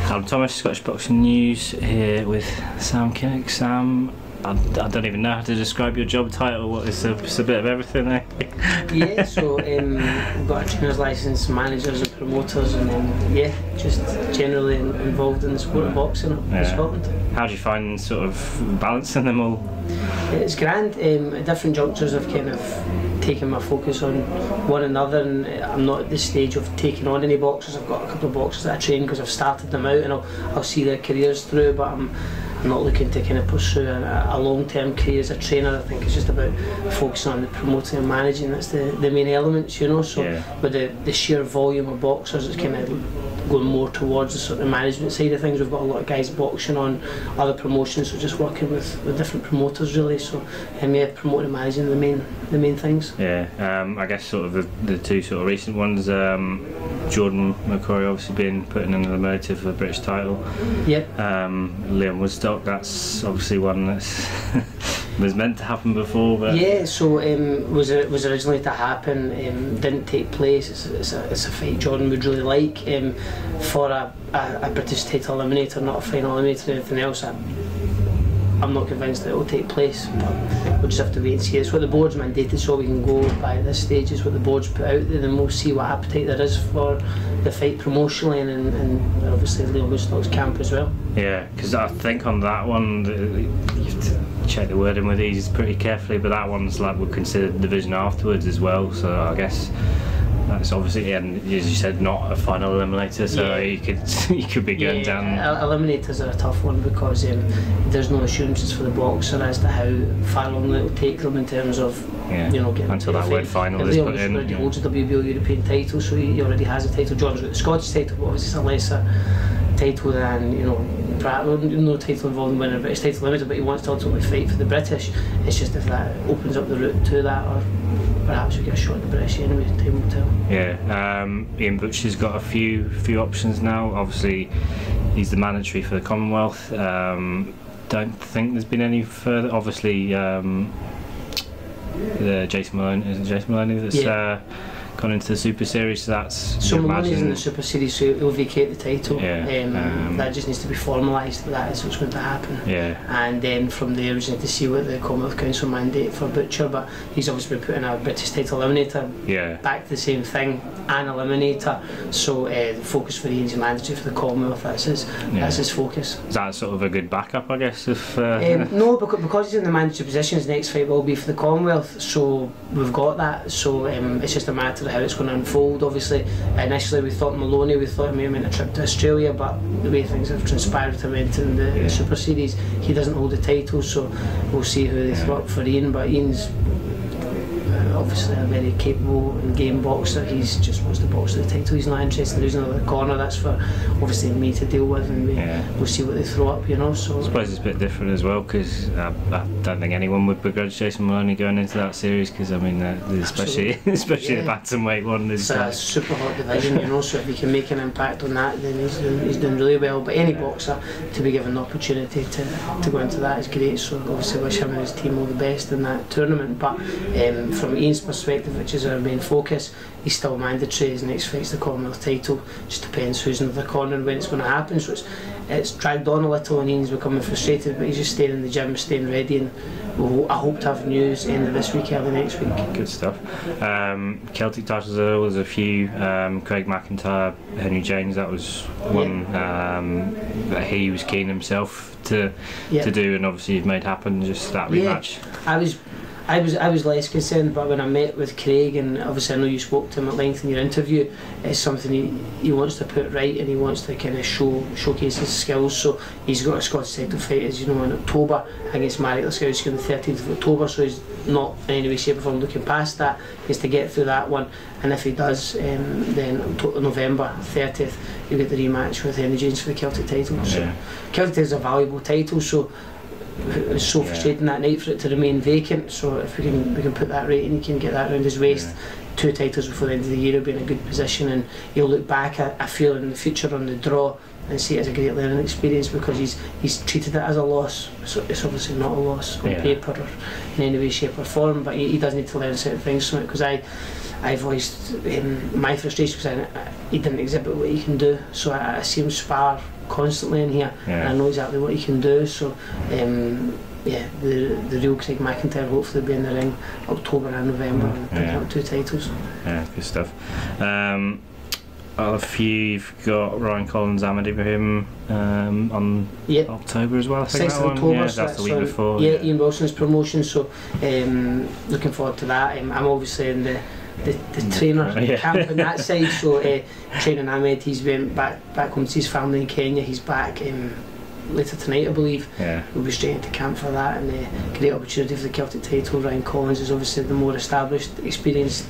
I'm Thomas, Scottish Boxing News, here with Sam Kynoch. Sam, I don't even know how to describe your job title. It's a bit of everything, eh? Yeah, so we've got a trainer's licence, managers and promoters, and then just generally involved in the sport of boxing in Scotland. How do you find sort of balancing them all? It's grand. At different junctures I've kind of taken my focus on one another, and I'm not at this stage of taking on any boxers. I've got a couple of boxers that I train because I've started them out, and I'll see their careers through, but I'm not looking to kind of pursue a long-term career as a trainer. I think it's just about focusing on the promoting and managing. That's the main elements, you know. So with the sheer volume of boxers, it's kind of going more towards the sort of management side of things. We've got a lot of guys boxing on other promotions, so just working with different promoters really. So promoting and managing the main things. I guess sort of the two sort of recent ones. Jordan McCrory obviously being put in an eliminator for the British title. Liam Woodstock, that's obviously one that's was meant to happen before, but so was originally to happen, didn't take place. It's a fight Jordan would really like, for a British title eliminator, not a final eliminator or anything else. I'm not convinced that it will take place, but we'll just have to wait and see. It's what the board's mandated, so we can go by at this stage. Is what the board's put out there, then we'll see what appetite there is for the fight promotionally, and obviously Liam Woodstock's camp as well. Yeah, because I think on that one, you have to check the wording with these pretty carefully, but that one's like we're considered division afterwards as well, so I guess that's obviously, and as you said, not a final eliminator, so you could be going down. Eliminators are a tough one because there's no assurances for the boxer as to how far long it will take them in terms of getting until that word final is put in. He holds a WBO European title, so he already has a title. Jordan's got the Scottish title, but obviously it's a lesser title than perhaps no title involved in winning a British title limiter, but he wants to ultimately fight for the British. It's just if that opens up the route to that, or perhaps we get a shot at the British anyway, time will tell. Ian Butcher's got a few options now. Obviously he's the mandatory for the Commonwealth. Don't think there's been any further. Obviously Jason Maloney that's gone into the Super Series, so that's... So Maloney's in the Super Series, so he'll vacate the title. That just needs to be formalised, but that is what's going to happen. And then from there we just need to see what the Commonwealth Council mandate for Butcher, but he's obviously been putting a British title eliminator back to the same thing, an eliminator, so the focus for Ian's mandatory for the Commonwealth, that's his focus. Is that sort of a good backup, I guess? If no, because he's in the mandatory position, his next fight will be for the Commonwealth, so we've got that, so it's just a matter of how it's going to unfold. Obviously initially we thought Maloney, we thought he may have made a trip to Australia, but the way things have transpired with him entering the Super Series, he doesn't hold the title, so we'll see who they throw up for Ian. But Ian's obviously a very capable and game boxer. He's just wants to box the title. He's not interested in losing another corner. That's for obviously me to deal with, and we'll see what they throw up, So I suppose it's a bit different as well, because I don't think anyone would begrudge Jason Maloney going into that series, because I mean especially the bantamweight one is a super hot division, So if he can make an impact on that, then he's doing really well. But any boxer to be given the opportunity to go into that is great. So obviously wish him and his team all the best in that tournament. But from Ian's perspective, which is our main focus, he's still mandatory. His next fight's the Commonwealth title. Just depends who's in the corner and when it's going to happen. So it's dragged on a little, and Ian's becoming frustrated, but he's just staying in the gym, staying ready, and I hope to have news end of this week, early next week. Good stuff. Celtic titles, there was a few. Craig McIntyre, Henry James, that was one that he was keen himself to do, and obviously you've made happen, just that rematch. I was less concerned, but when I met with Craig, and obviously I know you spoke to him at length in your interview, it's something he wants to put right, and he wants to kind of showcase his skills. So he's got a Scottish title fight, as you know, in October against Marek Laskowski on the 13th of October, so he's not in any way, shape or form looking past that. He has to get through that one, and if he does, then November 30th he'll get the rematch with Henry James for the Celtic title. So Celtic title is a valuable title, so it's so frustrating that night for it to remain vacant. So if we can put that right, and he can get that around his waist, 2 titles before the end of the year, he'll be in a good position, and he'll look back, I feel, in the future on the draw and see it as a great learning experience, because he's treated it as a loss. So it's obviously not a loss on paper or in any way, shape or form, but he does need to learn certain things from it, because I voiced my frustration because he didn't exhibit what he can do. So I see him spar constantly in here, and I know exactly what he can do. So yeah, the real Craig McIntyre hopefully be in the ring October and November and picking up 2 titles. Yeah, good stuff. A few, you've got Ryan Collins, Ahmed Ibrahim on October as well, I think. 6th of October, yeah, that's the week before. Yeah, Ian Wilson's promotion, so looking forward to that. I'm obviously in the trainer camp on that side, so training Ahmed, he's been back home to his family in Kenya. He's back later tonight, I believe. We'll be straight into camp for that, and great opportunity for the Celtic title. Ryan Collins is obviously the more established, experienced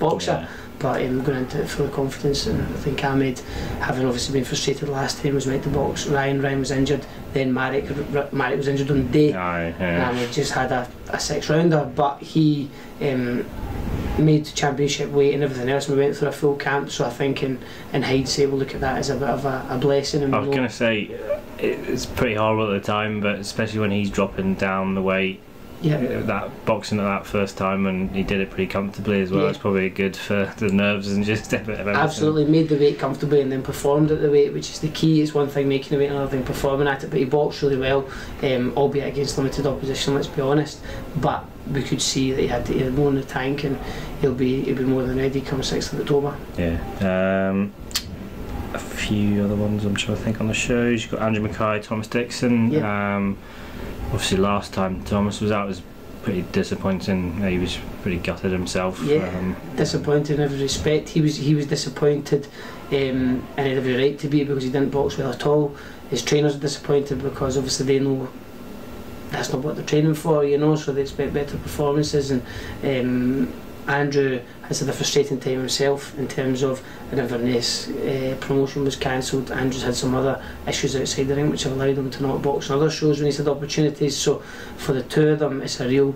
boxer, but going into it full of confidence. And I think Ahmed, having obviously been frustrated last time, was meant to box Ryan was injured, then Marek was injured on the day, and Ahmed just had a 6-rounder, but he made championship weight and everything else, and we went through a full camp. So I think in hindsight we'll look at that as a bit of a blessing. And I was going to say it's pretty horrible at the time, but especially when he's dropping down the weight, that boxing at that first time, and he did it pretty comfortably as well. It's probably good for the nerves and just a bit of everything. Absolutely, made the weight comfortably and then performed at the weight, which is the key. It's one thing making the weight, another thing performing at it, but he boxed really well, albeit against limited opposition, let's be honest, but we could see that he had more in the tank, and he'll be more than ready come 6th of October. A few other ones I'm trying to think on the shows. You've got Andrew Mackay, Thomas Dixon. Obviously last time Thomas was out, it was pretty disappointing. He was pretty gutted himself. Disappointed in every respect. He was disappointed, and he had every right to be, because he didn't box well at all. His trainers are disappointed because obviously they know that's not what they're training for, so they expect better performances. And Andrew has had a frustrating time himself in terms of an Inverness promotion was cancelled. Andrew's had some other issues outside the ring which have allowed him to not box on other shows when he's had opportunities. So for the two of them, it's a real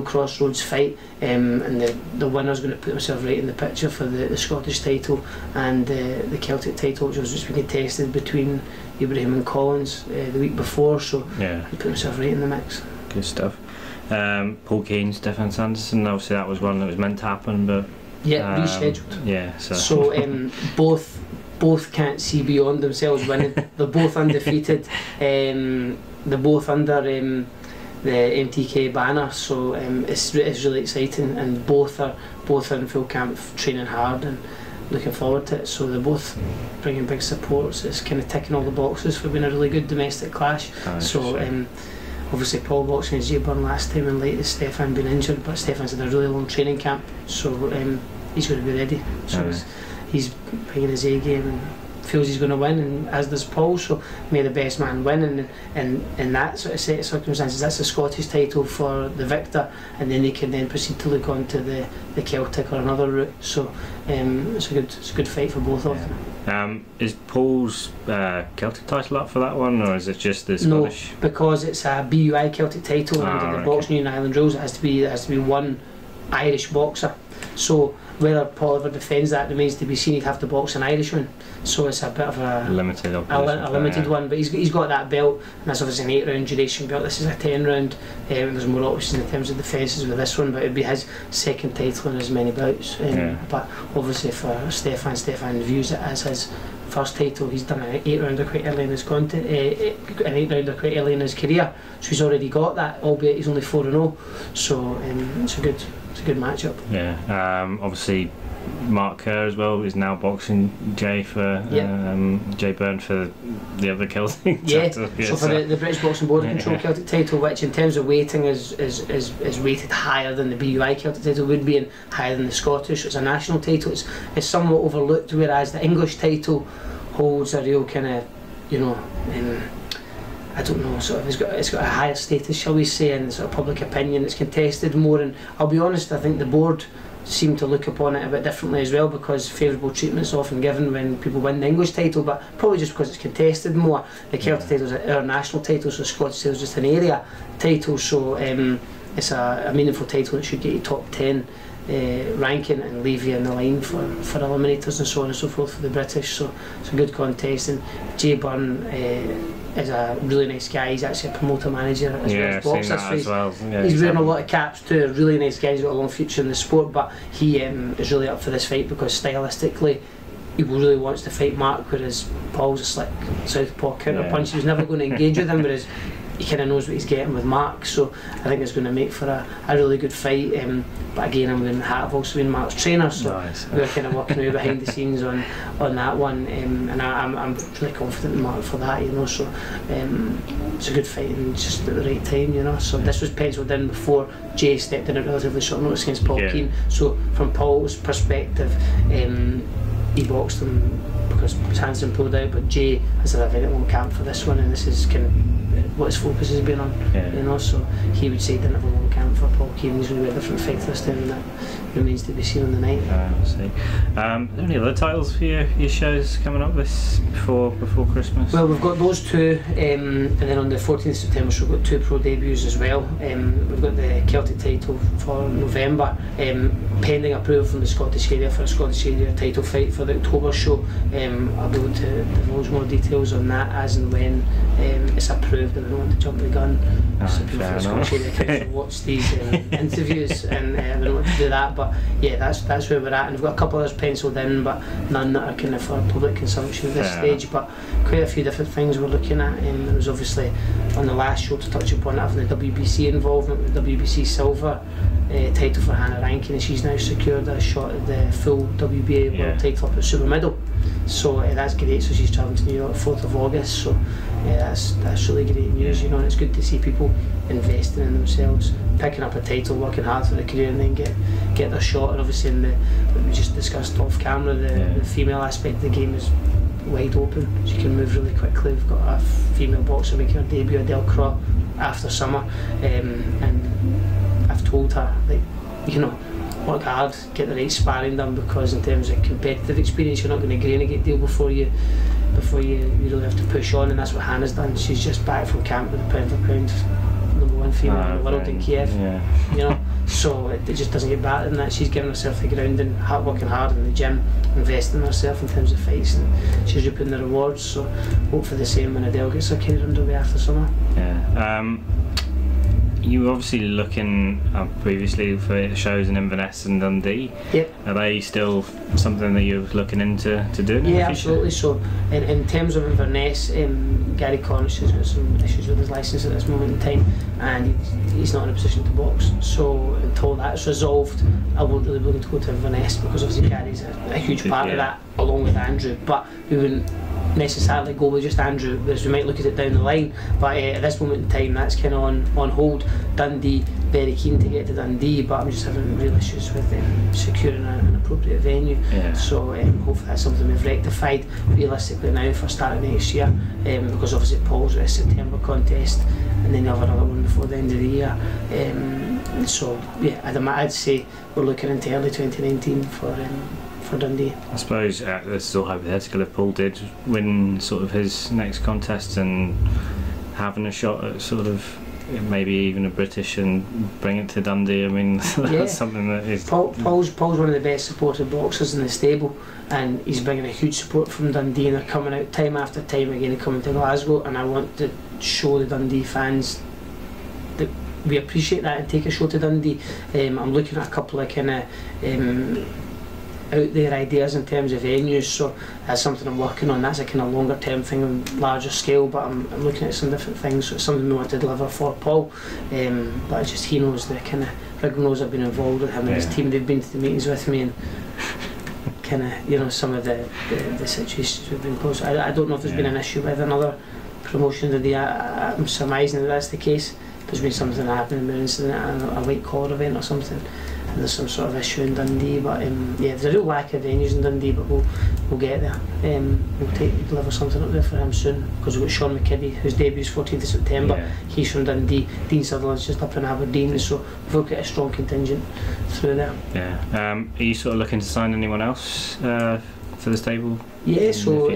crossroads fight, and the winner's going to put himself right in the picture for the Scottish title and the Celtic title, which was just been contested between Ibrahim and Collins the week before. So he put himself right in the mix. Good stuff. Paul Keane, Stefan Sanderson, obviously that was one that was meant to happen, but rescheduled. So both can't see beyond themselves winning. They're both undefeated. They're both under the MTK banner, so it's really exciting, and both are in full camp, training hard and looking forward to it. So they're both bringing big supports. It's kind of ticking all the boxes for being a really good domestic clash. Obviously Paul boxing his J-Burn last time, and latest Stefan been injured, but Stefan's had a really long training camp, so he's going to be ready. So he's bringing his A game and feels he's going to win, and as does Paul. So may the best man win, and in that sort of set of circumstances, that's the Scottish title for the victor, and then they can then proceed to look on to the Celtic or another route. So it's a good fight for both of them. Is Paul's Celtic title up for that one, or is it just the Scottish? No, because it's a BUI Celtic title under the Boxing Union Ireland rules. It has to be one Irish boxer. So whether Paul ever defends that remains to be seen. He'd have to box an Irishman, so it's a bit of a limited one. But he's got that belt, and that's obviously an 8-round duration belt. This is a 10-round. There's more options in terms of defences with this one, but it'd be his second title in as many bouts. But obviously for Stefan views it as his first title. He's done an 8-rounder quite early in his career, so he's already got that, albeit he's only 4-0. So it's a good matchup. Obviously Mark Kerr as well is now boxing Jay Byrne for the other Celtic title. So for the British Boxing Board Control Celtic title, which in terms of weighting is rated higher than the BUI Celtic title would be, and higher than the Scottish. It's a national title. It's somewhat overlooked, whereas the English title holds a real kind of, I don't know, sort of it's got a higher status, shall we say, and sort of public opinion. It's contested more, and I'll be honest, I think the board seem to look upon it a bit differently as well, because favourable treatment is often given when people win the English title, but probably just because it's contested more. The Celtic title is our national title, so the Scottish title is just an area title, so it's a meaningful title. It should get you top 10 ranking and leave you in the line for eliminators and so on and so forth for the British. So it's a good contest, and Jay Byrne is a really nice guy. He's actually a promoter manager as well as boxer. He's wearing a lot of caps too. A really nice guy. He's got a long future in the sport, but he is really up for this fight because stylistically he really wants to fight Mark, whereas Paul's a slick southpaw counter punch. He was never going to engage with him, whereas he kind of knows what he's getting with Mark, so I think it's going to make for a really good fight. But again, I'm wearing the hat. I've also been Mark's trainer, so we're kind of working out behind the scenes on that one, and I'm really confident in Mark for that, you know. So it's a good fight and just at the right time, you know. So this was penciled in before Jay stepped in at relatively short notice against Paul Keane. So from Paul's perspective, he boxed him because Hansen pulled out, but Jay has had a very long camp for this one, and this is kind of what his focus has been on, you know. So he would say he didn't have a long camp for Paul Keane. He's really a different fight this time, and that remains to be seen on the night. I see. Are there any other titles for your shows coming up before Christmas? Well, we've got those two, and then on the 14th of September, so we've got 2 pro debuts as well. We've got the Celtic title for November, pending approval from the Scottish area for a Scottish area title fight for the October show. I'll be able to divulge more details on that as and when it's approved. I don't want to jump the gun. So people from the Scottish area council watch these interviews, and I don't want to do that. But yeah, that's where we're at, and we've got a couple others penciled in, but none that are kind of for public consumption at this stage. But quite a few different things we're looking at. There was obviously on the last show to touch upon having the WBC involvement with WBC Silver title for Hannah Rankin, and she's now secured a shot at the full WBA world title up at super middle. So that's great. So she's travelling to New York 4th of August. So that's really great news, you know. And it's good to see people investing in themselves, picking up a title, working hard for the career, and then get their shot. And obviously, what we just discussed off camera, the female aspect of the game is wide open. She can move really quickly. We've got a female boxer making her debut, Adele Craw, after summer, and I've told her, like, you know, work hard, get the right sparring done, because in terms of competitive experience, you're not going to gain a great deal before you really have to push on, and that's what Hannah's done. She's just back from camp with a pound for pound #1 female in the world in Kiev, you know. So it just doesn't get better than that. She's given herself the ground and working hard in the gym, investing in herself in terms of fights, and she's reaping the rewards. So hope for the same when Adele gets her career underway after summer. You were obviously looking previously for shows in Inverness and Dundee. Yep. Are they still something that you're looking into doing? Yeah, absolutely. So in terms of Inverness, Gary Kynoch has got some issues with his licence at this moment in time, and he's not in a position to box. So until that's resolved, I won't really be looking to go to Inverness, because obviously Gary's a huge part of that, along with Andrew. But we wouldn't necessarily go with just Andrew, whereas we might look at it down the line. But at this moment in time, that's kind of on hold. Dundee, very keen to get to Dundee, but I'm just having real issues with securing an appropriate venue. So hopefully that's something we've rectified realistically now for starting next year, because obviously Paul's a September contest, and then you have another one before the end of the year. So yeah, I'd say we're looking into early 2019 for Dundee. I suppose this is all hypothetical. If Paul did win sort of his next contest and having a shot at sort of maybe even a British and bring it to Dundee, I mean, that's something that is... Paul's one of the best supported boxers in the stable, and he's bringing a huge support from Dundee, and they're coming out time after time again, coming to Glasgow, and I want to show the Dundee fans that we appreciate that and take a show to Dundee. I'm looking at a couple of kind of out there ideas in terms of venues, so that's something I'm working on. That's a kind of longer term thing on larger scale, but I'm looking at some different things, so it's something we want to deliver for Paul. But just he knows the kind of rigmaroles I've been involved with him and his team. They've been to the meetings with me, and kind of, you know, some of the situations we've been close. I don't know if there's been an issue with another promotion today. I'm surmising that that's the case. There's been something that happened, an incident at a white collar event or something, and there's some sort of issue in Dundee. But yeah, there's a real lack of venues in Dundee, but we'll get there. We'll deliver something up there for him soon, because we've got Sean McKibby, whose debuts 14th of September. He's from Dundee. Dean Sutherland's just up in Aberdeen, so we've got a strong contingent through there. Are you sort of looking to sign anyone else for the stable? Yeah, so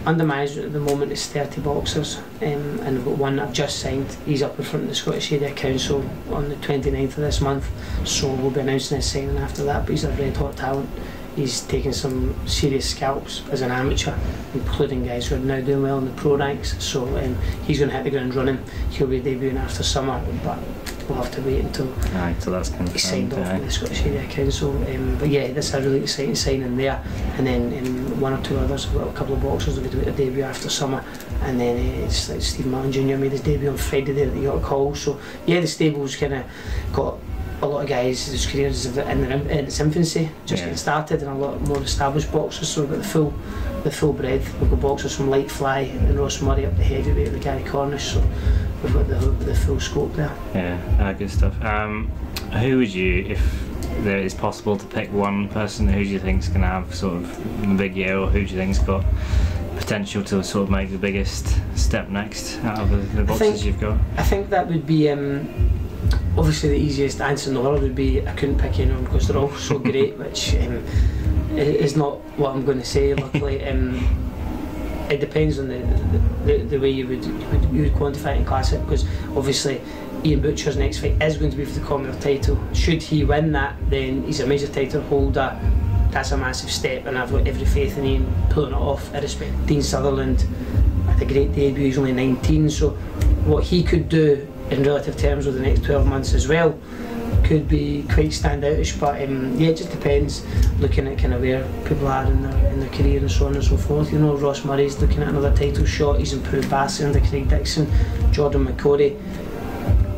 under management at the moment is 30 boxers, and I've got one I've just signed. He's up in front of the Scottish Area Council on the 29th of this month, so we'll be announcing his signing after that. But he's a red hot talent. He's taken some serious scalps as an amateur, including guys who are now doing well in the pro ranks, so he's going to hit the ground running. He'll be debuting after summer, but we'll have to wait until so that's he's signed off with the Scottish Area Council. But yeah, this is a really exciting signing there. And then one or two others, we've got a couple of boxers that will do their debut after summer. And then it's like Steve Martin Jr. made his debut on Friday there that he got a call. So yeah, the stable's kind of got a lot of guys whose careers are in its infancy, just getting started, and a lot more established boxers. So we've got the full breadth. We've got boxers from light fly and Ross Murray up to heavyweight with Gary Cornish. So we've got the full scope there. Yeah, good stuff. Who would you, if there is possible to pick one person, who do you think's going to have sort of a big year, or who do you think's got potential to sort of make the biggest step next out of the boxers you've got? I think that would be obviously the easiest answer in the world would be I couldn't pick anyone because they're all so great, which is not what I'm going to say. Luckily, it depends on the way you would quantify it and class it, because obviously Ian Butcher's next fight is going to be for the Commonwealth title. Should he win that, then he's a major title holder. That's a massive step, and I've got every faith in Ian pulling it off. I respect Dean Sutherland, had a great debut, he's only 19, so what he could do in relative terms over the next 12 months as well could be quite standoutish. But yeah, it just depends, looking at kind of where people are in their career and so on and so forth. You know, Ross Murray's looking at another title shot, he's improved vastly under Craig Dixon. Jordan McCorry,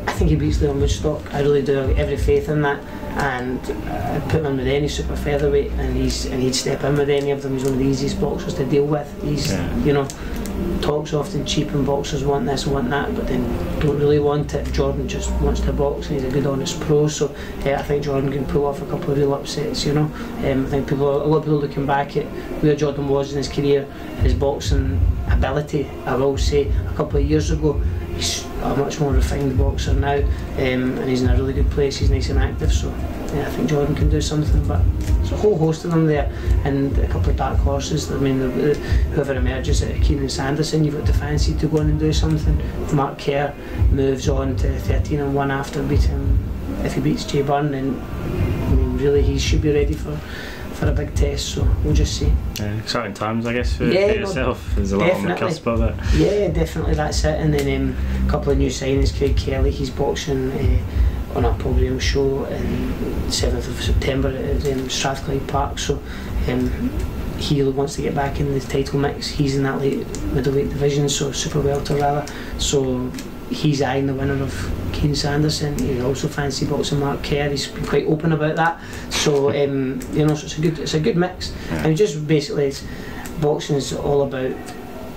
I think he beats Leon Woodstock, I really do, I've got every faith in that. And I'd put him in with any super featherweight, and he'd step in with any of them. He's one of the easiest boxers to deal with. He's, you know, talk's often cheap and boxers want this and want that, but then don't really want it. Jordan just wants to box, and he's a good honest pro, so I think Jordan can pull off a couple of real upsets, you know. I think a lot of people looking back at where Jordan was in his career, his boxing ability, I will say, a couple of years ago. He's a much more refined boxer now, and he's in a really good place, he's nice and active, so yeah, I think Jordan can do something. But there's a whole host of them there, and a couple of dark horses. I mean, whoever emerges at Keenan Sanderson, you've got to fancy to go on and do something. If Mark Kerr moves on to 13-1 after beating, if he beats Jay Byrne, then I mean, really he should be ready for a big test, so we'll just see. Exciting times, I guess, for yourself. There's a lot on the cusp of it. Yeah, definitely, that's it. And then a couple of new signings. Craig Kelly, he's boxing on a program show on 7th of September at Strathclyde Park, so he wants to get back in the title mix. He's in that middleweight division, so super welter rather, so he's eyeing the winner of Kane Sanderson. He also fancy boxing Mark Kerr. He's been quite open about that. So you know, so it's a good mix. And just basically, boxing is all about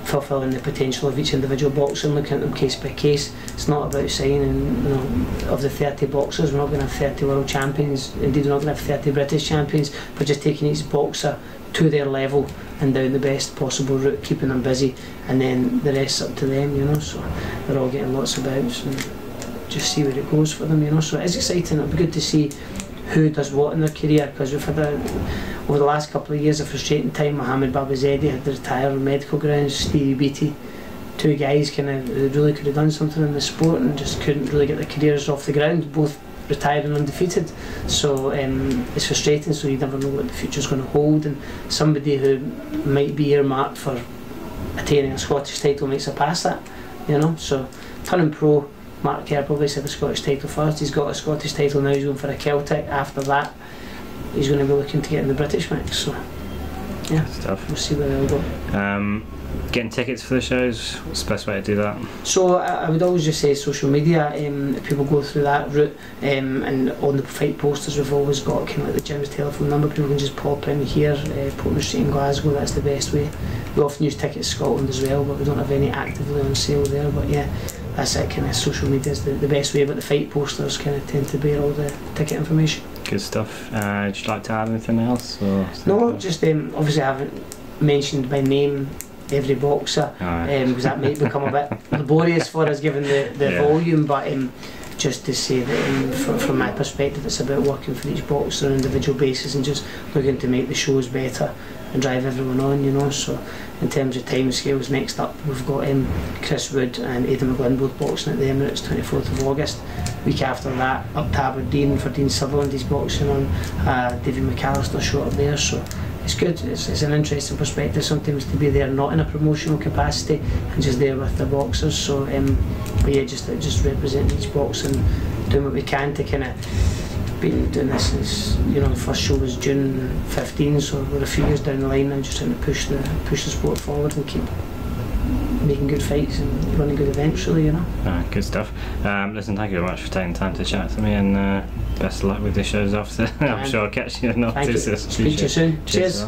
fulfilling the potential of each individual boxer and looking at them case by case. It's not about signing, you know, of the 30 boxers. We're not going to have 30 world champions. Indeed, we're not going to have 30 British champions. But just taking each boxer to their level and down the best possible route, keeping them busy, and then the rest's up to them, you know. So they're all getting lots of bouts and just see where it goes for them, you know. So it's exciting. It'll be good to see who does what in their career, because we've had over the last couple of years a frustrating time. Mohamed Babazedi had to retire on medical grounds. Stevie Beattie, two guys who really could have done something in the sport and just couldn't really get their careers off the ground, both retiring undefeated. So it's frustrating, so you never know what the future's going to hold, and somebody who might be earmarked for attaining a Scottish title makes it past that, you know. So turning pro, Mark Kerr probably said the Scottish title first. He's got a Scottish title now, he's going for a Celtic. After that, he's going to be looking to get in the British mix. So yeah, stuff. We'll see where they'll go. Getting tickets for the shows, what's the best way to do that? So I would always just say social media. If people go through that route, and on the fight posters we've always got kind of like the gym's telephone number. People can just pop in here, Portman Street in Glasgow. That's the best way. We often use Tickets Scotland as well, but we don't have any actively on sale there. But yeah, that's it. Kind of social media is the best way. But the fight posters kind of tend to bear all the ticket information. Good stuff. Would you like to add anything else? Or no, just obviously I haven't mentioned by name every boxer, because that might become a bit laborious for us given the volume, but just to say that from my perspective, it's about working for each boxer on an individual basis and just looking to make the shows better and drive everyone on, you know. So in terms of timescales, next up we've got Chris Wood and Aidan McGlynn both boxing at the Emirates 24th of August. Week after that, up to Aberdeen for Dean Sutherland, he's boxing on David McAllister show up there. So it's good. It's an interesting perspective sometimes to be there not in a promotional capacity and just there with the boxers. So but yeah, just representing each box and doing what we can to kind of been doing this since, you know, the first show was June 15, so we're a few years down the line now, just trying to push the sport forward and keep making good fights and running good events, really, you know. Good stuff. Listen, thank you very much for taking the time to chat to me, and best of luck with the shows after. I'm sure I'll catch you. Thank you. Speak to you soon. Cheers.